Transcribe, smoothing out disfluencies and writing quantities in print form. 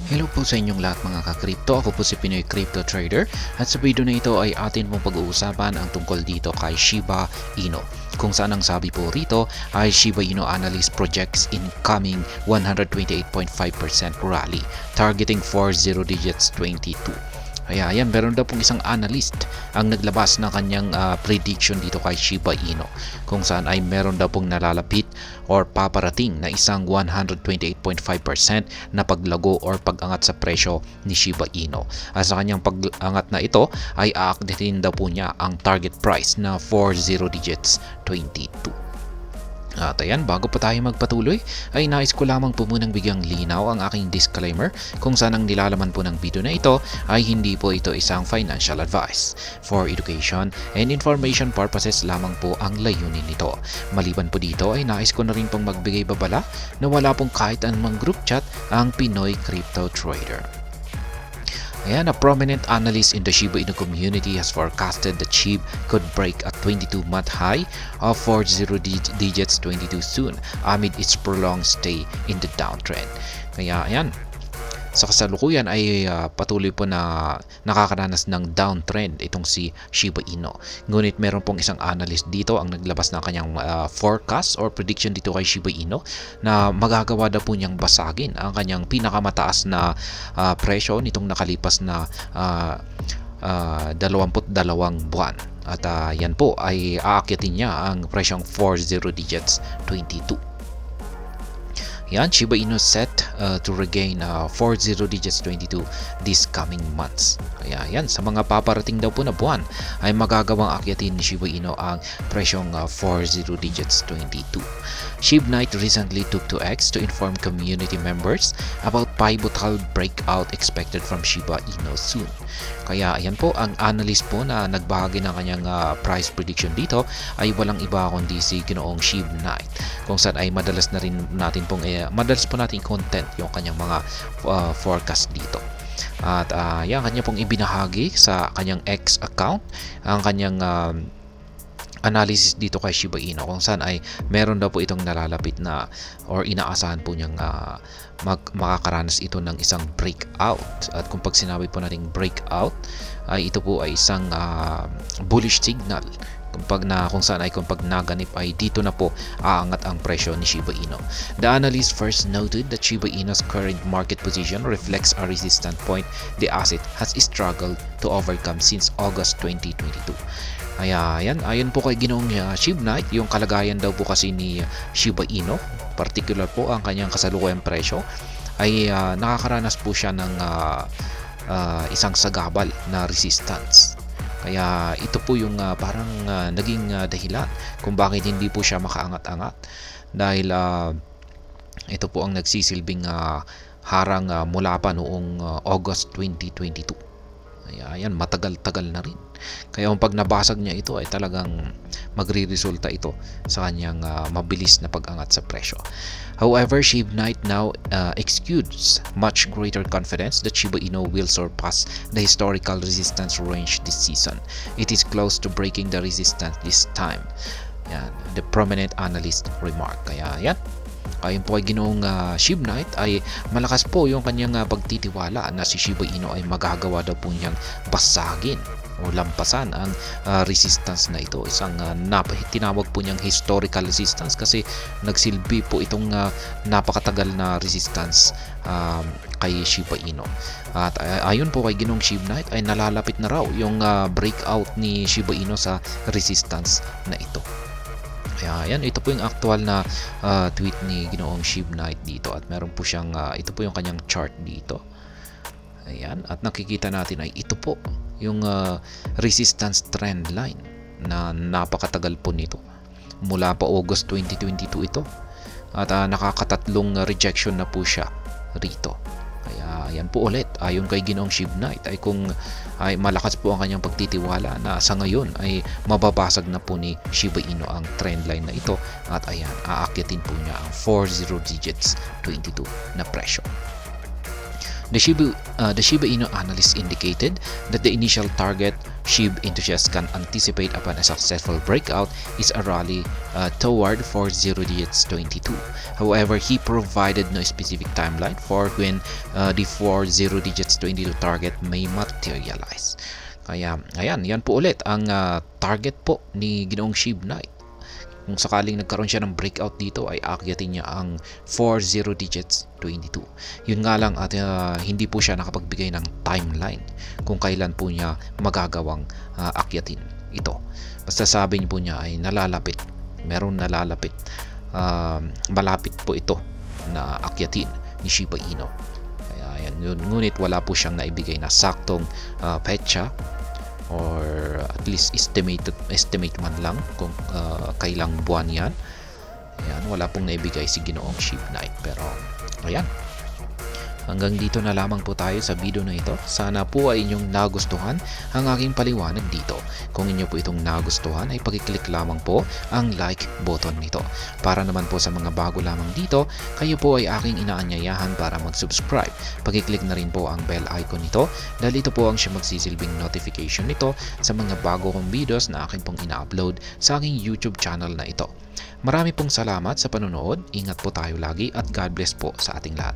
Hello po sa inyong lahat mga ka-crypto. Ako po si Pinoy Crypto Trader at sa video na ito ay atin pong pag-uusapan ang tungkol dito kay Shiba Inu. Kung saan ang sabi po rito ay Shiba Inu analyst projects incoming 128.5% rally targeting for 0 digits 22. Kaya ayan, meron daw pong isang analyst ang naglabas ng kanyang prediction dito kay Shiba Inu kung saan ay meron daw pong nalalapit or paparating na isang 128.5% na paglago or pag-angat sa presyo ni Shiba Inu. Sa kanyang pag-angat na ito ay aakditin daw po niya ang target price na 40 digits 22. At ayan, bago pa tayo magpatuloy, ay nais ko lamang po munang bigyang linaw ang aking disclaimer kung saan ang nilalaman po ng video na ito ay hindi po ito isang financial advice. For education and information purposes lamang po ang layunin nito. Maliban po dito ay nais ko na rin pong magbigay babala na wala pong kahit anumang group chat ang Pinoy Crypto Trader. Ayan, a prominent analyst in the Shiba Inu community has forecasted that SHIB could break a 22-month high of 40 digits 22 soon amid its prolonged stay in the downtrend. Kaya ayan, sa kasalukuyan ay patuloy po na nakakaranas ng downtrend itong si Shiba Inu. Ngunit meron pong isang analyst dito ang naglabas ng kanyang forecast or prediction dito kay Shiba Inu na magagawa daw po niyang basagin ang kanyang pinakamataas na presyo nitong nakalipas na 22 buwan. At yan po ay aakyatin niya ang presyong 40 digits 22. Yan, Shiba Inu set to regain 40 digits 22 this coming months. Kaya yan, sa mga paparating daw po na buwan ay magagawang akyatin ni Shiba Inu ang presyong 40 digits 22. SHIB Knight recently took to X to inform community members about pivotal breakout expected from Shiba Inu soon. Kaya ayan po, ang analyst po na nagbahagi ng kanyang price prediction dito ay walang iba kundi si Ginoong SHIB Knight, kung saan ay madalas po natin content yung kanyang mga forecast dito. At yan, kanya pong ibinahagi sa kanyang X account ang kanyang analysis dito kay Shiba Inu, kung saan ay meron daw po itong nalalapit na or inaasahan po niyang makakaranas ito ng isang breakout. At kung pag sinabi po nating breakout ay ito po ay isang bullish signal kung saan ay kung pag naganip ay dito na po aangat ang presyo ni Shiba Inu. The analyst first noted that Shiba Inu's current market position reflects a resistance point the asset has struggled to overcome since August 2022. Ayon po kay Ginoong SHIB Knight, yung kalagayan daw po kasi ni Shiba Inu, particular po ang kanyang kasalukuyang presyo, ay nakakaranas po siya ng isang sagabal na resistance. Kaya ito po yung parang naging dahilan kung bakit hindi po siya makaangat-angat. Dahil ito po ang nagsisilbing harang mula pa noong August 2022. Ayan, matagal-tagal na rin. Kaya kung pag nabasag niya ito ay talagang magre-resulta ito sa kanyang mabilis na pag-angat sa presyo. However, SHIB Knight now exudes much greater confidence that Shiba Inu will surpass the historical resistance range this season. It is close to breaking the resistance this time. Yan, the prominent analyst remark. Kaya yan, ayon po kay Ginoong SHIB Knight ay malakas po yung kanyang pagtitiwala na si Shiba Inu ay magagawa daw po niyang basagin o lampasan ang resistance na ito. Isang tinawag po niyang historical resistance kasi nagsilbi po itong napakatagal na resistance kay Shiba Inu. At ayon po kay Ginoong SHIB Knight ay nalalapit na raw yung breakout ni Shiba Inu sa resistance na ito. Kaya yan, ito po yung actual na tweet ni Ginoong SHIB Knight dito, at meron po siyang ito po yung kanyang chart dito. Ayan, at nakikita natin ay ito po yung resistance trend line na napakatagal po nito. Mula pa August 2022 ito. At nakakatatlong rejection na po siya rito. Kaya yan po ulit, ayon kay Ginoong SHIB Knight ay kung ay malakas po ang kanyang pagtitiwala na sa ngayon ay mababasag na po ni Shiba Inu ang trendline na ito, at ayan, aakyatin po niya ang 40 digits 22 na presyo. The Shiba Inu analyst indicated that the initial target SHIB enthusiasts can anticipate upon a successful breakout is a rally toward 40 digits 22. However, he provided no specific timeline for when the 40 digits 22 target may materialize. Kaya, ayan, yan po ulit ang target po ni Ginoong SHIB Knight. Kung sakaling nagkaroon siya ng breakout dito ay aakyatin niya ang 40 digits 22. Yun nga lang at hindi po siya nakapagbigay ng timeline kung kailan po niya magagawang akyatin ito. Basta sabi niyo po niya ay nalalapit. Meron nalalapit. Malapit po ito na akyatin ni Shiba Inu. Kaya yan, ngunit wala po siyang naibigay na saktong petsa or at least estimate man lang kung kailang buwan yan. Ayan, wala pong naibigay si Ginoong SHIB Knight. Pero ayan, hanggang dito na lamang po tayo sa video na ito. Sana po ay inyong nagustuhan ang aking paliwanag dito. Kung inyo po itong nagustuhan ay pag-click lamang po ang like button nito. Para naman po sa mga bago lamang dito, kayo po ay aking inaanyayahan para mag-subscribe. Pag-click na rin po ang bell icon nito dahil ito po ang siya magsisilbing notification nito sa mga bago kong videos na akin pong ina-upload sa aking YouTube channel na ito. Marami pong salamat sa panonood. Ingat po tayo lagi at God bless po sa ating lahat.